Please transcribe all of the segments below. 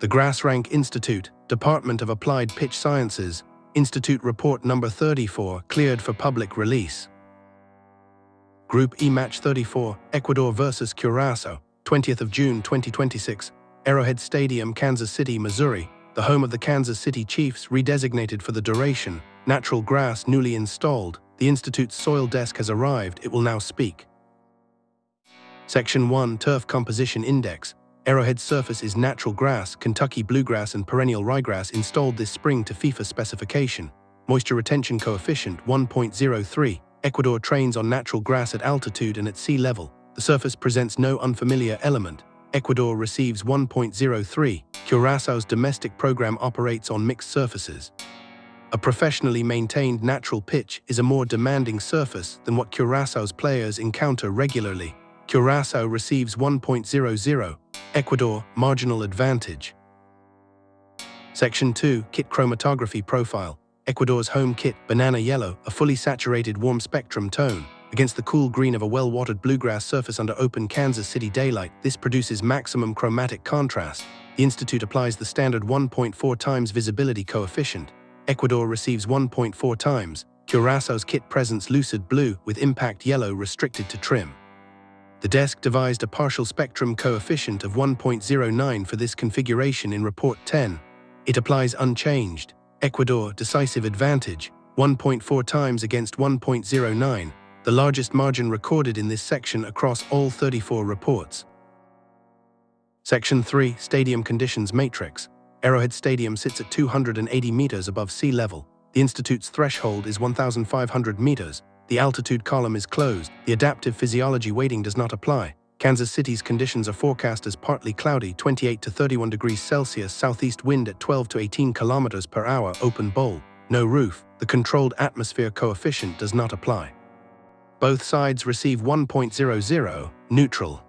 The GrassRank Institute, Department of Applied Pitch Sciences, Institute Report Number 34, cleared for public release. Group E Match 34, Ecuador vs. Curaçao, 20th of June 2026, Arrowhead Stadium, Kansas City, Missouri, the home of the Kansas City Chiefs, redesignated for the duration, natural grass newly installed, the Institute's soil desk has arrived, it will now speak. Section 1, Turf Composition Index. Arrowhead surface is natural grass, Kentucky bluegrass and perennial ryegrass installed this spring to FIFA specification. Moisture retention coefficient 1.03. Ecuador trains on natural grass at altitude and at sea level. The surface presents no unfamiliar element. Ecuador receives 1.03. Curaçao's domestic program operates on mixed surfaces. A professionally maintained natural pitch is a more demanding surface than what Curaçao's players encounter regularly. Curaçao receives 1.00. Ecuador, marginal advantage. Section 2, Kit Chromatography Profile. Ecuador's home kit, banana yellow, a fully saturated warm spectrum tone, against the cool green of a well-watered bluegrass surface under open Kansas City daylight. This produces maximum chromatic contrast. The Institute applies the standard 1.4 times visibility coefficient. Ecuador receives 1.4 times. Curaçao's kit presents lucid blue with impact yellow restricted to trim. The desk devised a partial spectrum coefficient of 1.09 for this configuration in Report 10. It applies unchanged. Ecuador, decisive advantage, 1.4 times against 1.09, the largest margin recorded in this section across all 34 reports. Section 3, Stadium Conditions Matrix. Arrowhead Stadium sits at 280 meters above sea level. The Institute's threshold is 1,500 meters. The altitude column is closed. The adaptive physiology weighting does not apply. Kansas City's conditions are forecast as partly cloudy, 28 to 31 degrees Celsius, southeast wind at 12 to 18 kilometers per hour, open bowl, no roof. The controlled atmosphere coefficient does not apply. Both sides receive 1.00, neutral.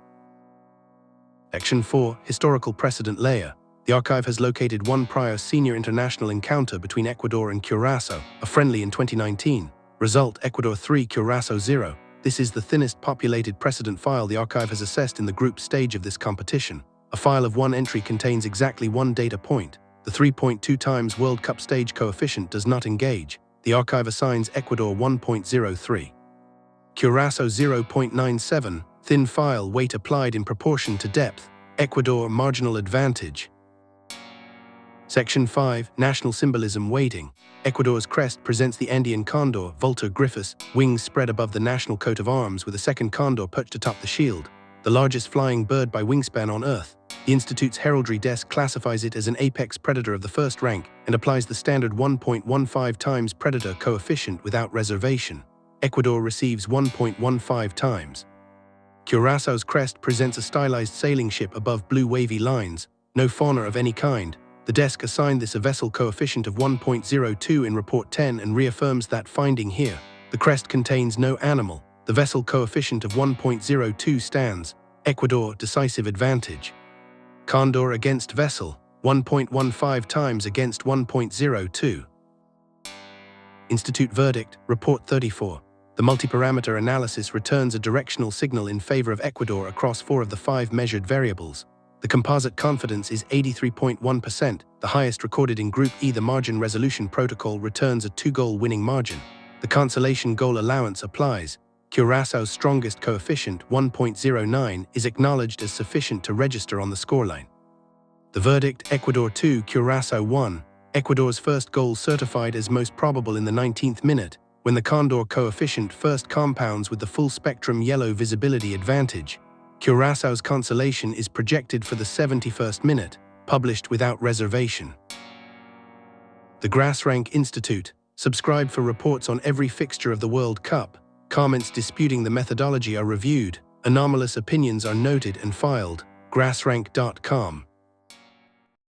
Section 4, Historical Precedent Layer. The archive has located one prior senior international encounter between Ecuador and Curaçao, a friendly in 2019. Result, Ecuador 3, Curaçao 0. This is the thinnest populated precedent file the archive has assessed in the group stage of this competition. A file of one entry contains exactly one data point. The 3.2 times World Cup stage coefficient does not engage. The archive assigns Ecuador 1.03. Curaçao 0.97, thin file, weight applied in proportion to depth. Ecuador, marginal advantage. Section 5, National Symbolism Weighting. Ecuador's crest presents the Andean condor, Vultur gryphus, wings spread above the national coat of arms with a second condor perched atop the shield, the largest flying bird by wingspan on Earth. The Institute's heraldry desk classifies it as an apex predator of the first rank and applies the standard 1.15 times predator coefficient without reservation. Ecuador receives 1.15 times. Curaçao's crest presents a stylized sailing ship above blue wavy lines, no fauna of any kind. The desk assigned this a vessel coefficient of 1.02 in Report 10 and reaffirms that finding here. The crest contains no animal. The vessel coefficient of 1.02 stands. Ecuador, decisive advantage. Condor against vessel, 1.15 times against 1.02. Institute Verdict, Report 34. The multiparameter analysis returns a directional signal in favor of Ecuador across 4 of the 5 measured variables. The composite confidence is 83.1%, the highest recorded in Group E. The margin resolution protocol returns a 2-goal winning margin. The consolation goal allowance applies. Curaçao's strongest coefficient, 1.09, is acknowledged as sufficient to register on the scoreline. The verdict, Ecuador 2, Curaçao 1. Ecuador's first goal certified as most probable in the 19th minute, when the Condor coefficient first compounds with the full spectrum yellow visibility advantage. Curaçao's consolation is projected for the 71st minute, published without reservation. The GrassRank Institute. Subscribe for reports on every fixture of the World Cup. Comments disputing the methodology are reviewed. Anomalous opinions are noted and filed. GrassRank.com